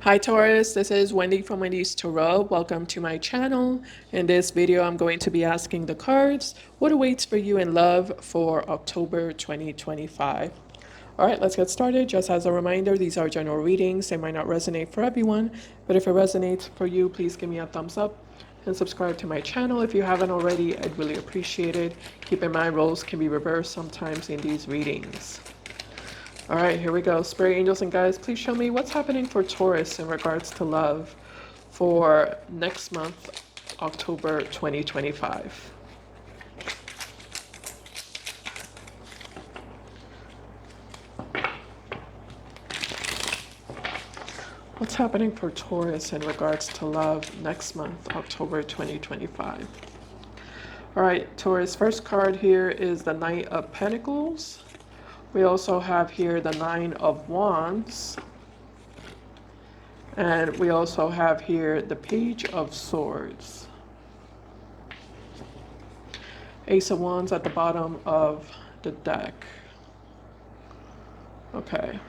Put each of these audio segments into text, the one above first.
Hi Taurus, this is Wendy from Wendys Tarot. Welcome to my channel. In this video, I'm going to be asking the cards what awaits for you in love for October 2025. All right, let's get started. Just as a reminder, these are general readings. They might not resonate for everyone, but if it resonates for you, please give me a thumbs up and subscribe to my channel if you haven't already. I'd really appreciate it. Keep in mind, roles can be reversed sometimes in these readings. All right, here we go. Spirit angels and guides, please show me what's happening for Taurus in regards to love for next month, October 2025. What's happening for Taurus in regards to love next month, October 2025? All right, Taurus, first card here is the Knight of Pentacles. We also have here the Nine of Wands. And we also have here the Page of Swords. Ace of Wands at the bottom of the deck. Okay.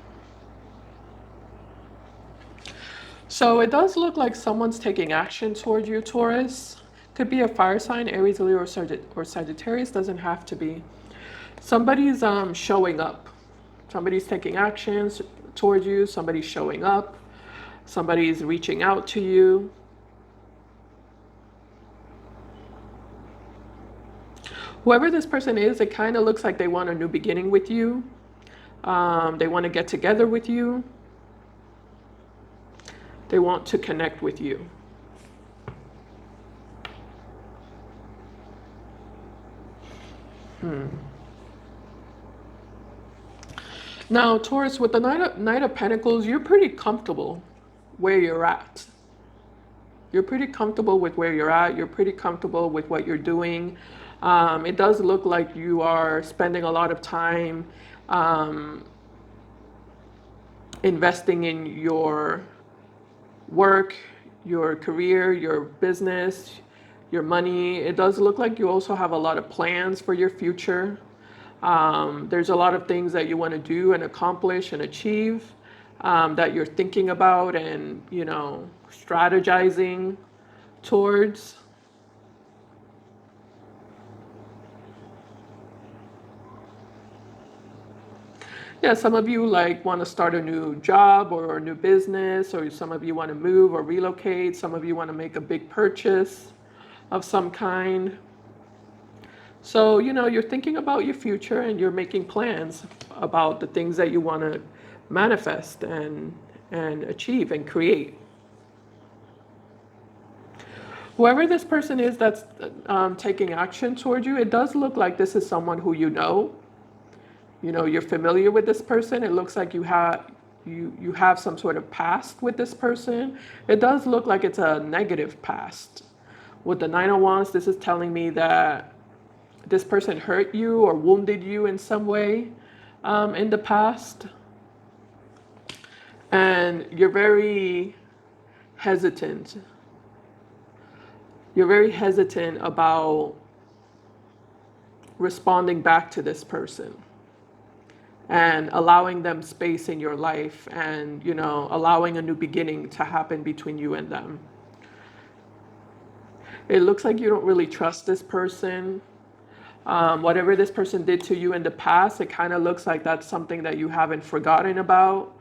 So it does look like someone's taking action toward you, Taurus. Could be a fire sign, Aries, Leo, or Sagittarius. Doesn't have to be. Somebody's showing up. Somebody's taking actions toward you. Somebody's showing up. Somebody's reaching out to you. Whoever this person is, it kind of looks like they want a new beginning with you. They want to get together with you. They want to connect with you. Now, Taurus, with the Knight of Pentacles, you're pretty comfortable where you're at. You're pretty comfortable with where you're at. You're pretty comfortable with what you're doing. It does look like you are spending a lot of time investing in your work, your career, your business, your money. It does look like you also have a lot of plans for your future. There's a lot of things that you want to do and accomplish and achieve that you're thinking about and, strategizing towards. Yeah, some of you want to start a new job or a new business, or some of you want to move or relocate. Some of you want to make a big purchase of some kind. So, you're thinking about your future and you're making plans about the things that you want to manifest and achieve and create. Whoever this person is that's taking action toward you, it does look like this is someone who you know. You're familiar with this person. It looks like you have some sort of past with this person. It does look like it's a negative past. With the Nine of Wands, this is telling me that this person hurt you or wounded you in some way in the past. And you're very hesitant. You're very hesitant about responding back to this person and allowing them space in your life and, allowing a new beginning to happen between you and them. It looks like you don't really trust this person. Whatever this person did to you in the past, it kind of looks like that's something that you haven't forgotten about.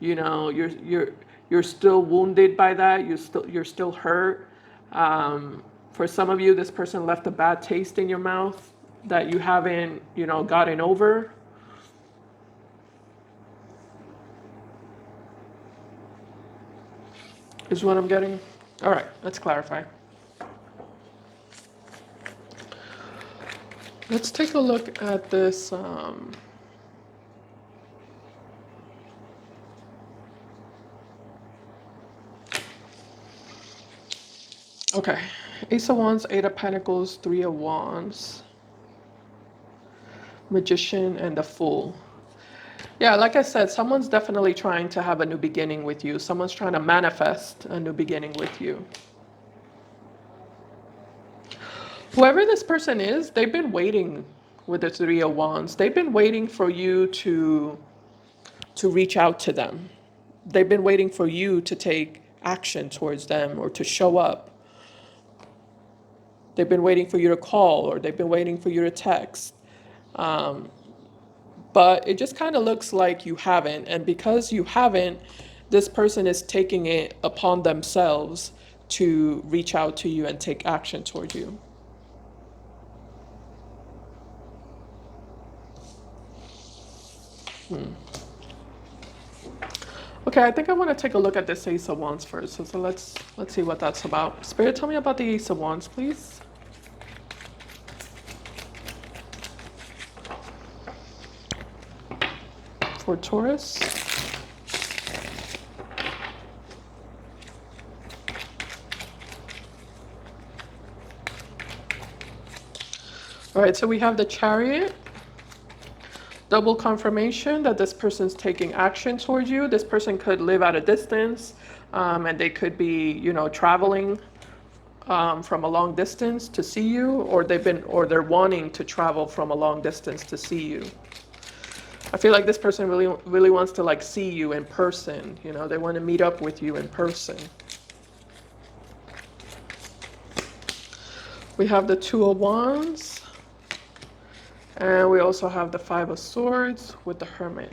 You're still wounded by that. You're still hurt. For some of you, this person left a bad taste in your mouth that you haven't, gotten over. Is what I'm getting. All right, let's clarify. Let's take a look at this. Okay, Ace of Wands, Eight of Pentacles, Three of Wands, Magician, and the Fool. Yeah, like I said, someone's definitely trying to have a new beginning with you. Someone's trying to manifest a new beginning with you. Whoever this person is, they've been waiting with the Three of Wands. They've been waiting for you to reach out to them. they've been waiting for you to take action towards them or to show up. They've been waiting for you to call, or they've been waiting for you to text. But it just kind of looks like you haven't. And because you haven't, this person is taking it upon themselves to reach out to you and take action toward you. Okay, I think I want to take a look at this Ace of Wands first. So let's see what that's about. Spirit, tell me about the Ace of Wands, please. For Taurus. All right, so we have the Chariot. Double confirmation that this person's taking action towards you. This person could live at a distance, and they could be, you know, traveling from a long distance to see you, or they're wanting to travel from a long distance to see you. I feel like this person really wants to like see you in person. You know, they want to meet up with you in person. We have the Two of Wands. And we also have the Five of Swords with the Hermit.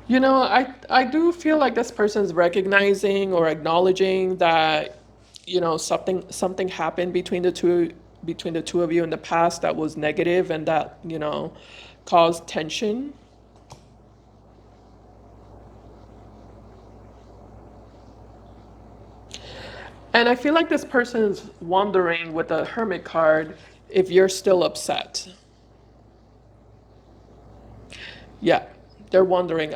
You know, I do feel like this person's recognizing or acknowledging that, you know, something happened between the two of you in the past that was negative and that, you know, caused tension. And I feel like this person's wondering with the Hermit card if you're still upset. Yeah, they're wondering.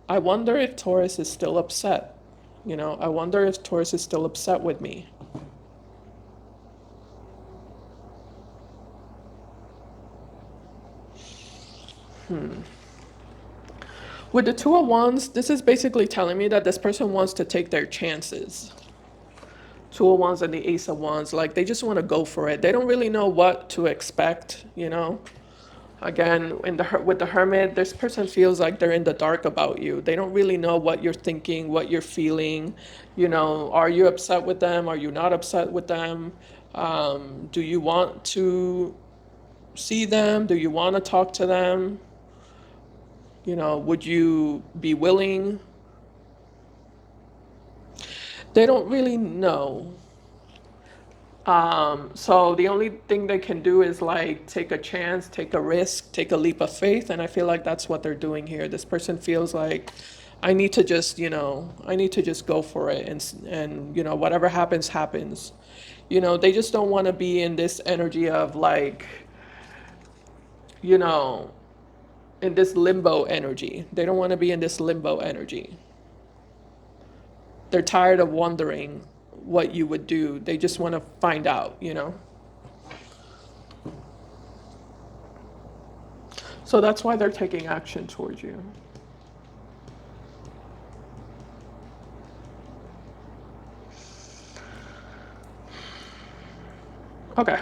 I wonder if Taurus is still upset. You know, I wonder if Taurus is still upset with me. With the Two of Wands, this is basically telling me that this person wants to take their chances. Two of Wands and the Ace of Wands, like they just want to go for it. They don't really know what to expect, you know. Again, with the Hermit, this person feels like they're in the dark about you. They don't really know what you're thinking, what you're feeling. You know, are you upset with them? Are you not upset with them? Do you want to see them? Do you want to talk to them? You know, would you be willing? They don't really know. So the only thing they can do is like take a chance, take a risk, take a leap of faith. And I feel like that's what they're doing here. This person feels like I need to just, you know, I need to just go for it. And, you know, whatever happens, happens. You know, they just don't want to be in this energy of like, you know, in this limbo energy. They don't want to be in this limbo energy. They're tired of wondering what you would do. They just want to find out, you know? So that's why they're taking action towards you. Okay.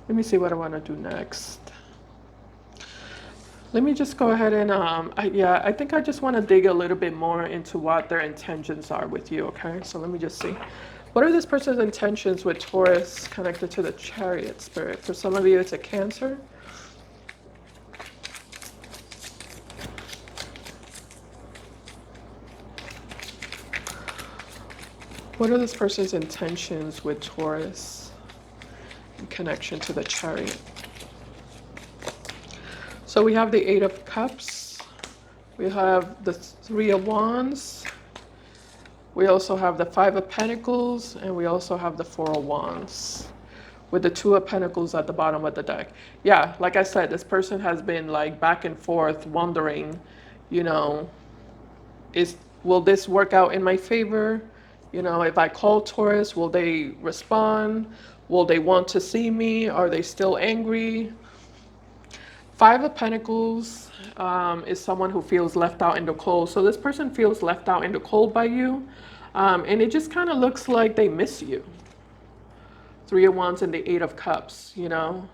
Let me see what I want to do next. Let me just go ahead and, I think I just want to dig a little bit more into what their intentions are with you, okay? So let me just see. What are this person's intentions with Taurus connected to the Chariot spirit? For some of you, it's a Cancer. What are this person's intentions with Taurus in connection to the Chariot? So we have the Eight of Cups. We have the Three of Wands. We also have the Five of Pentacles, and we also have the Four of Wands with the Two of Pentacles at the bottom of the deck. Yeah, like I said, this person has been like back and forth wondering, you know, will this work out in my favor? You know, if I call Taurus, will they respond? Will they want to see me? Are they still angry? Five of Pentacles is someone who feels left out in the cold. So this person feels left out in the cold by you. And it just kind of looks like they miss you. Three of Wands and the Eight of Cups, you know?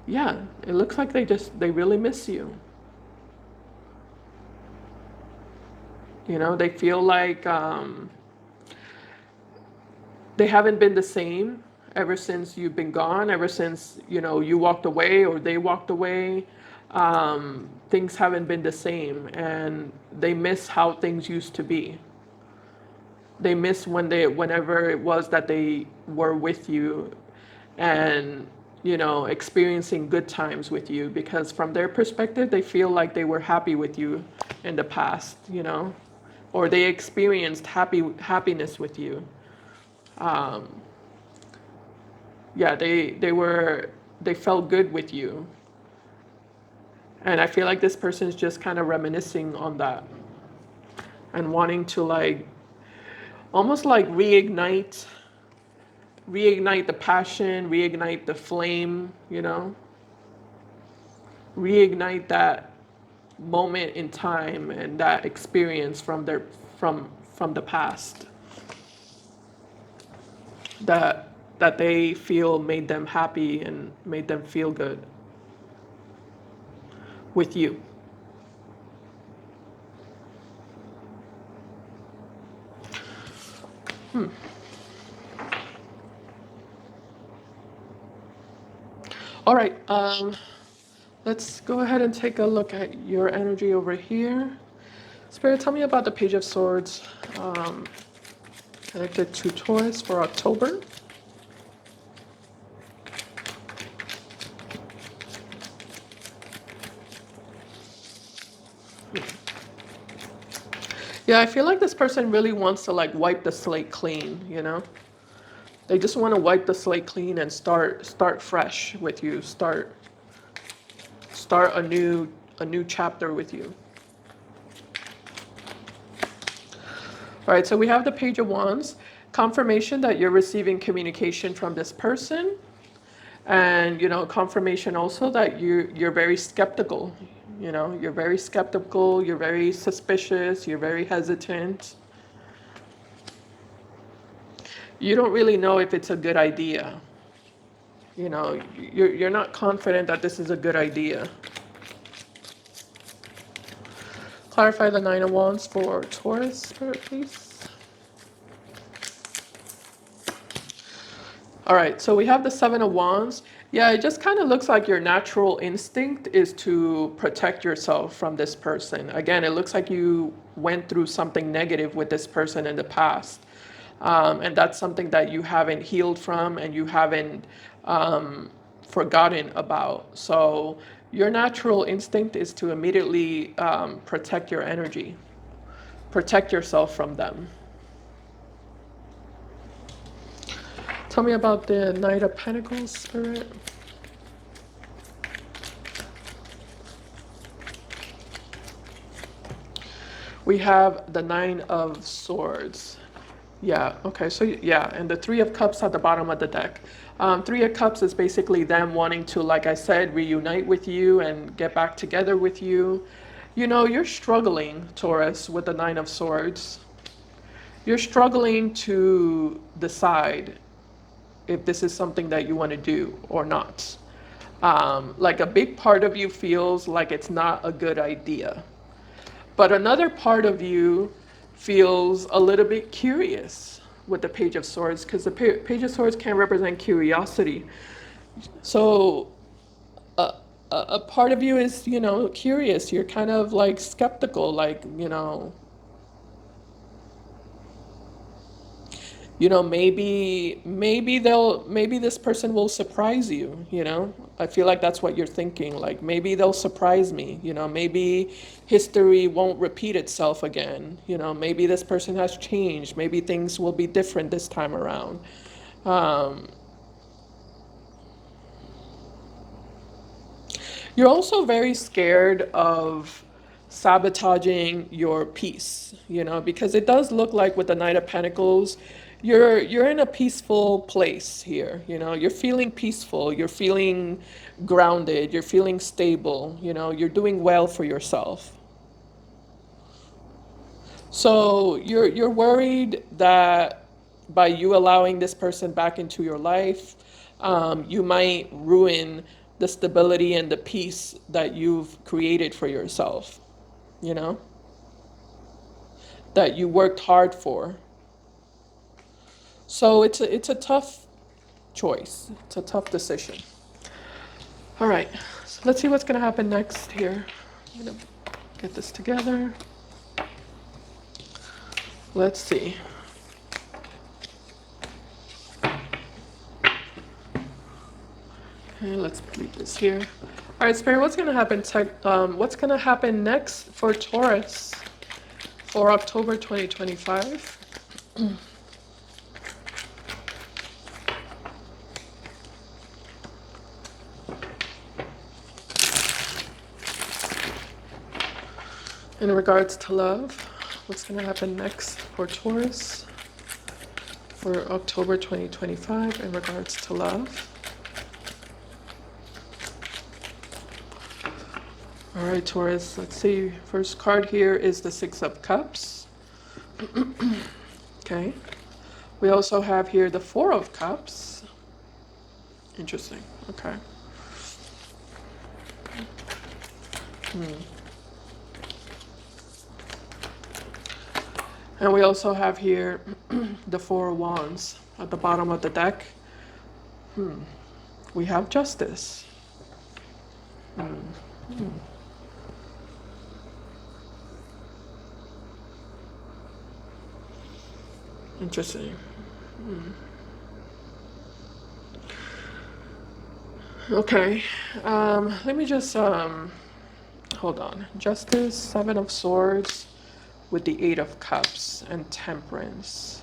Yeah, it looks like they really miss you. You know, they feel like they haven't been the same ever since you've been gone, ever since, you know, you walked away or they walked away. Things haven't been the same, and they miss how things used to be. They miss whenever it was that they were with you and, you know, experiencing good times with you, because from their perspective, they feel like they were happy with you in the past, you know, or they experienced happiness with you. Yeah, they felt good with you. And I feel like this person is just kind of reminiscing on that and wanting to like almost like reignite the passion, reignite the flame, you know, reignite that moment in time and that experience from the past that they feel made them happy and made them feel good with you. All right, let's go ahead and take a look at your energy over here. Spirit, tell me about the Page of Swords connected to Taurus for October. Yeah, I feel like this person really wants to like wipe the slate clean, you know? They just want to wipe the slate clean and start fresh with you. Start a new chapter with you. All right, so we have the Page of Wands, confirmation that you're receiving communication from this person, and you know, confirmation also that you're very skeptical. You know, you're very skeptical, you're very suspicious, you're very hesitant. You don't really know if it's a good idea. You know, you're not confident that this is a good idea. Clarify the Nine of Wands for Taurus, Spirit, please. All right, so we have the Seven of Wands. Yeah, it just kind of looks like your natural instinct is to protect yourself from this person. Again, it looks like you went through something negative with this person in the past. And that's something that you haven't healed from and you haven't forgotten about. So your natural instinct is to immediately protect your energy, protect yourself from them. Tell me about the Knight of Pentacles, Spirit. We have the Nine of Swords. Yeah, okay, so yeah, and the Three of Cups at the bottom of the deck. Three of Cups is basically them wanting to, like I said, reunite with you and get back together with you. You know, you're struggling, Taurus, with the Nine of Swords. You're struggling to decide if this is something that you want to do or not. Like a big part of you feels like it's not a good idea. But another part of you feels a little bit curious with the Page of Swords, because the Page of Swords can represent curiosity. So a part of you is, you know, curious. You're kind of like skeptical, like, maybe this person will surprise you, you know. I feel like that's what you're thinking, like maybe they'll surprise me, you know, maybe history won't repeat itself again, you know, maybe this person has changed, maybe things will be different this time around. You're also very scared of sabotaging your peace, you know, because it does look like with the Knight of Pentacles, you're in a peaceful place here, you know, you're feeling peaceful, you're feeling grounded, you're feeling stable, you know, you're doing well for yourself. So you're worried that by you allowing this person back into your life, you might ruin the stability and the peace that you've created for yourself, you know, that you worked hard for. So it's a tough choice. It's a tough decision. All right, so let's see what's gonna happen next here. I'm gonna get this together. Let's see. Okay, let's leave this here. All right, Spirit, what's gonna happen? What's gonna happen next for Taurus for October 2025? In regards to love, what's gonna happen next for Taurus for October 2025 in regards to love? All right, Taurus, let's see. First card here is the Six of Cups. Okay. We also have here the Four of Cups. Interesting. Okay. And we also have here the Four of Wands at the bottom of the deck. We have Justice. Interesting. Okay. Let me just hold on. Justice, Seven of Swords with the Eight of Cups and Temperance.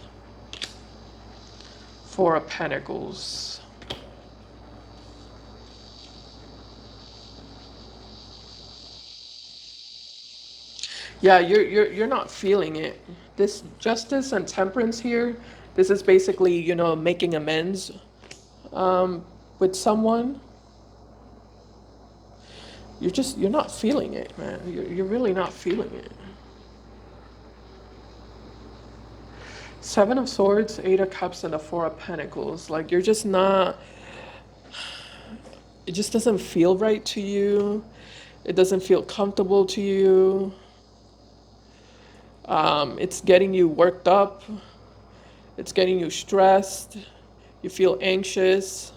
Four of Pentacles. Yeah, you're not feeling it. This Justice and Temperance here, this is basically, you know, making amends with someone. You're not feeling it, man. You're really not feeling it. Seven of Swords, Eight of Cups, and the Four of Pentacles. Like, you're just not, it just doesn't feel right to you. It doesn't feel comfortable to you. It's getting you worked up. It's getting you stressed. You feel anxious.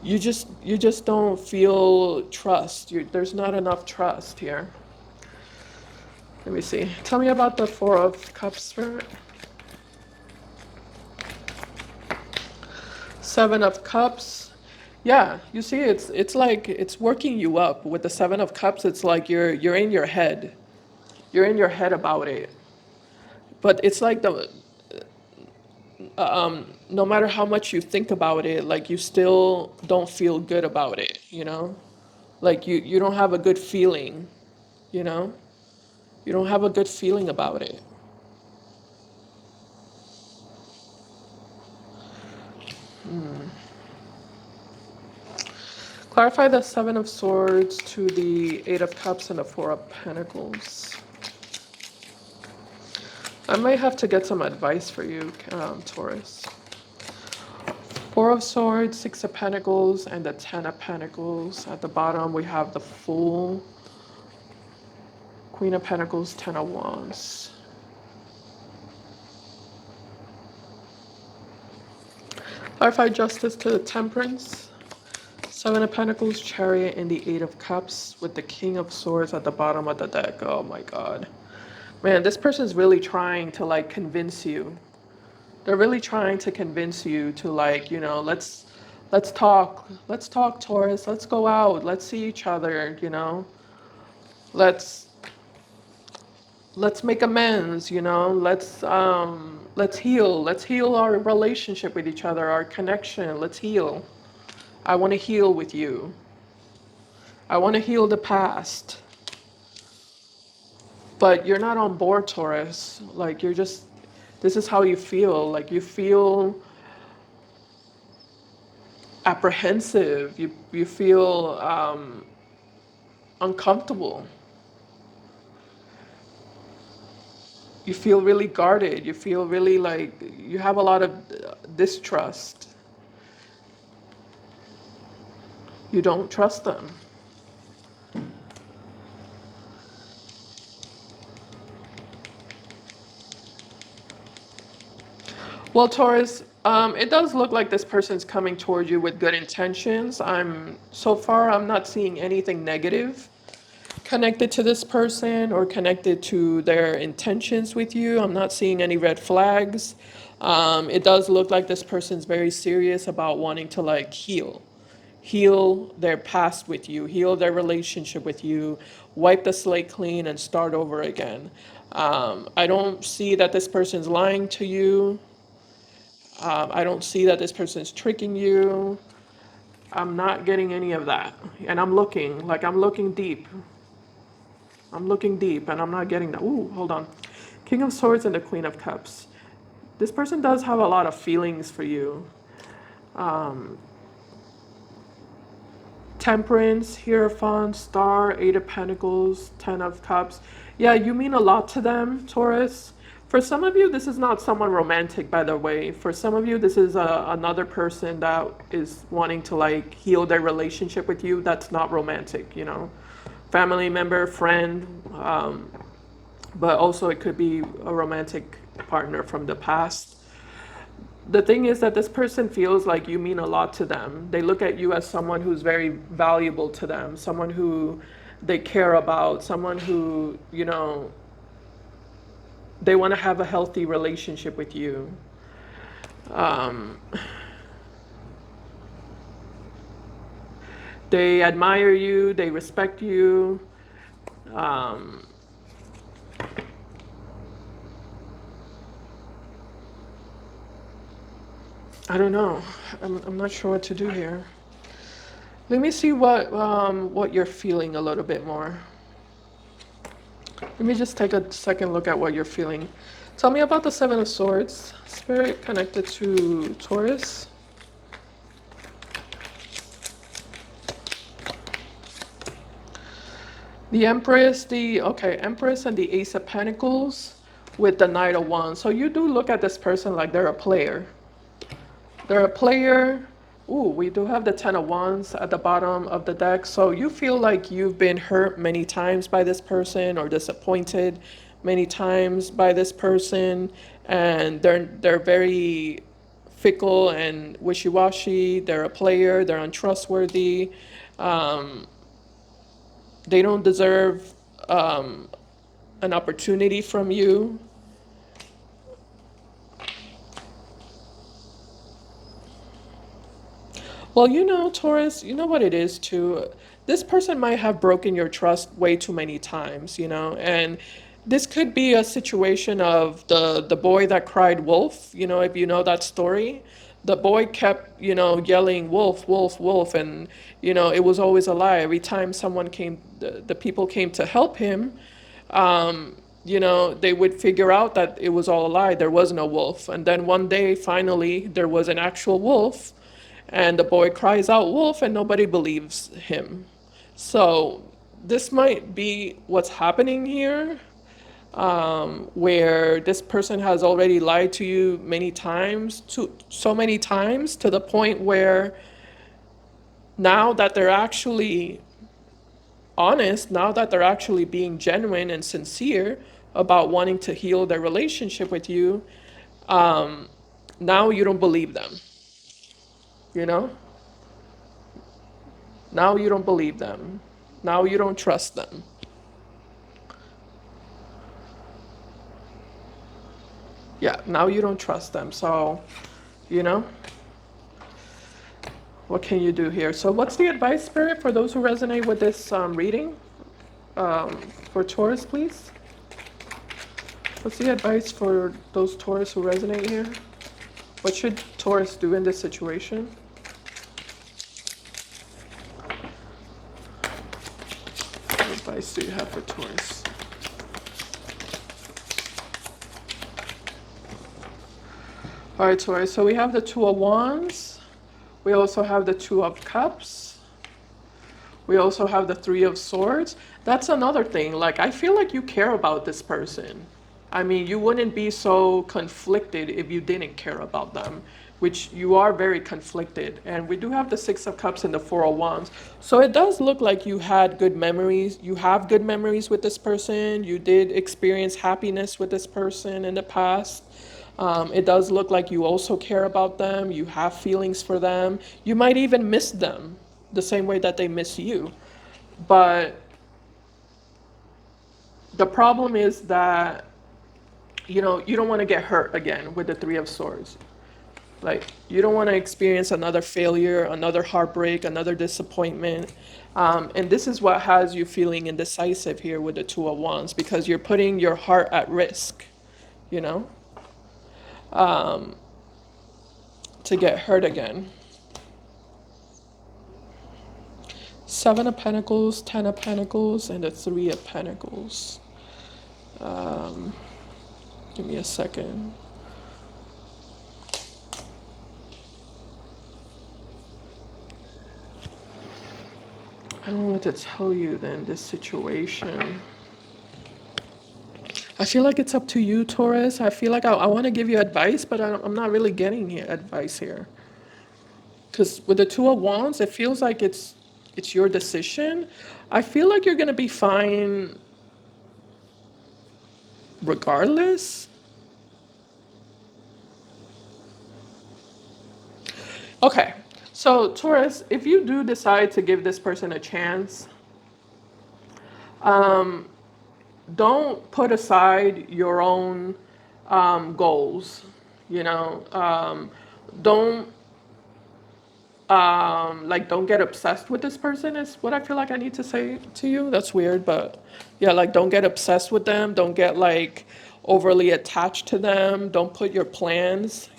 You just don't feel trust. There's not enough trust here. Let me see. Tell me about the Four of Cups, Spirit. Seven of Cups. Yeah, you see, it's like it's working you up. With the Seven of Cups, it's like you're in your head. You're in your head about it. But it's like no matter how much you think about it, like you still don't feel good about it, you know? Like you don't have a good feeling, you know? You don't have a good feeling about it. Clarify the Seven of Swords to the Eight of Cups and the Four of Pentacles. I might have to get some advice for you, Taurus. Four of Swords, Six of Pentacles, and the Ten of Pentacles. At the bottom, we have the Fool, Queen of Pentacles, Ten of Wands. Clarify Justice to the Temperance. Seven of Pentacles, Chariot, and the Eight of Cups with the King of Swords at the bottom of the deck. Oh my God. Man, this person's really trying to like convince you. They're really trying to convince you to like, you know, let's talk. Let's talk, Taurus. Let's go out. Let's see each other, you know. Let's make amends, you know. Let's heal. Let's heal our relationship with each other, our connection. Let's heal. I want to heal with you. I want to heal the past. But you're not on board, Taurus. Like you're just, this is how you feel. Like you feel apprehensive. You feel uncomfortable. You feel really guarded. You feel really like you have a lot of distrust. You don't trust them. Well, Taurus, it does look like this person's coming toward you with good intentions. So far I'm not seeing anything negative connected to this person or connected to their intentions with you. I'm not seeing any red flags. It does look like this person's very serious about wanting to like heal their past with you, heal their relationship with you, wipe the slate clean and start over again. I don't see that this person's lying to you. I don't see that this person's tricking you. I'm not getting any of that. And I'm looking deep. I'm looking deep and I'm not getting that. Ooh, hold on. King of Swords and the Queen of Cups. This person does have a lot of feelings for you. Temperance, Hierophant, Star, Eight of Pentacles, Ten of Cups. Yeah, you mean a lot to them, Taurus. For some of you, this is not someone romantic, by the way. For some of you, this is another person that is wanting to like heal their relationship with you. That's not romantic, you know. Family member, friend, but also it could be a romantic partner from the past. The thing is that this person feels like you mean a lot to them. They look at you as someone who's very valuable to them, someone who they care about, someone who, you know, they want to have a healthy relationship with you. They admire you, they respect you. I don't know. I'm not sure what to do here. Let me see what you're feeling a little bit more. Let me just take a second look at what you're feeling. Tell me about the Seven of Swords. Spirit connected to Taurus. The Empress, Empress and the Ace of Pentacles with the Knight of Wands. So you do look at this person like they're a player. They're a player. Ooh, we do have the Ten of Wands at the bottom of the deck. So you feel like you've been hurt many times by this person or disappointed many times by this person. And they're very fickle and wishy-washy. They're a player. They're untrustworthy. They don't deserve an opportunity from you. Well, you know, Taurus, you know what it is too. This person might have broken your trust way too many times, you know, and this could be a situation of the boy that cried wolf, you know, if you know that story. The boy kept, you know, yelling wolf, wolf, wolf, and you know, it was always a lie. Every time someone came, the people came to help him, you know, they would figure out that it was all a lie. There was no wolf. And then one day, finally, there was an actual wolf. And the boy cries out, wolf, and nobody believes him. So this might be what's happening here, where this person has already lied to you many times, so many times, to the point where now that they're actually honest, now that they're actually being genuine and sincere about wanting to heal their relationship with you, now you don't believe them, you know? Now you don't believe them. Now you don't trust them. Yeah, now you don't trust them. So, you know, what can you do here? So what's the advice, Spirit, for those who resonate with this reading? For Taurus, please? What's the advice for those Taurus who resonate here? What should Taurus do in this situation? What advice do you have for Taurus? All right, Taurus, so we have the Two of Wands. We also have the Two of Cups. We also have the Three of Swords. That's another thing. Like, I feel like you care about this person. I mean, you wouldn't be so conflicted if you didn't care about them, which you are very conflicted. And we do have the Six of Cups and the Four of Wands. So it does look like you had good memories. You have good memories with this person. You did experience happiness with this person in the past. It does look like you also care about them. You have feelings for them. You might even miss them the same way that they miss you. But the problem is that, you don't want to get hurt again with the Three of Swords. Like, you don't want to experience another failure, another heartbreak, another disappointment. And this is what has you feeling indecisive here with the Two of Wands, because you're putting your heart at risk, you know, to get hurt again. Seven of Pentacles, Ten of Pentacles, and the Three of Pentacles. Give me a second. I don't know what to tell you then, this situation. I feel like it's up to you, Taurus. I feel like I want to give you advice, but I'm not really getting advice here. Because with the Two of Wands, it feels like it's your decision. I feel like you're going to be fine regardless. Okay, so Taurus, if you do decide to give this person a chance, don't put aside your own goals. You know, don't like, don't get obsessed with this person is what I feel like I need to say to you. That's weird, but yeah, like, don't get obsessed with them. Don't get like overly attached to them. Don't put your plans,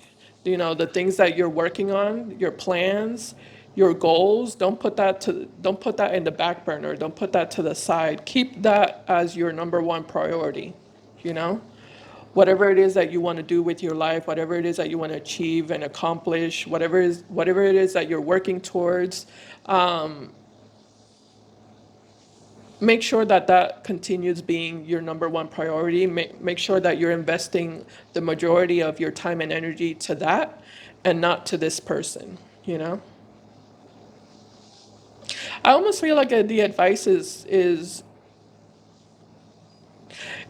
the things that you're working on, your plans, your goals, don't put that in the back burner. Don't put that to the side. Keep that as your number one priority, you know? Whatever it is that you want to do with your life, whatever it is that you want to achieve and accomplish, whatever it is that you're working towards, make sure that that continues being your number one priority. Make sure that you're investing the majority of your time and energy to that and not to this person, you know? I almost feel like the advice is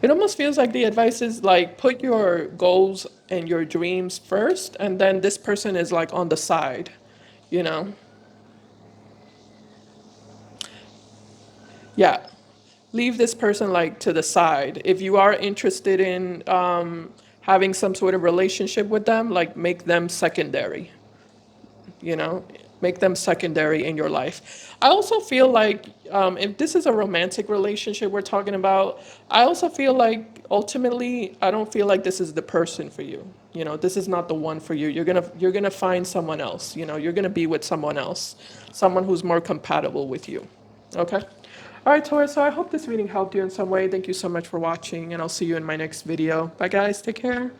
it almost feels like the advice is like, put your goals and your dreams first, and then this person is like on the side, you know? Yeah. Leave this person like to the side. If you are interested in having some sort of relationship with them, like, make them secondary, you know? Make them secondary in your life. I also feel like, if this is a romantic relationship we're talking about, I also feel like ultimately, I don't feel like this is the person for you. This is not the one for you. You're gonna find someone else. You're gonna be with someone else, someone who's more compatible with you. Okay. All right, Taurus. So I hope this reading helped you in some way. Thank you so much for watching, and I'll see you in my next video. Bye, guys. Take care.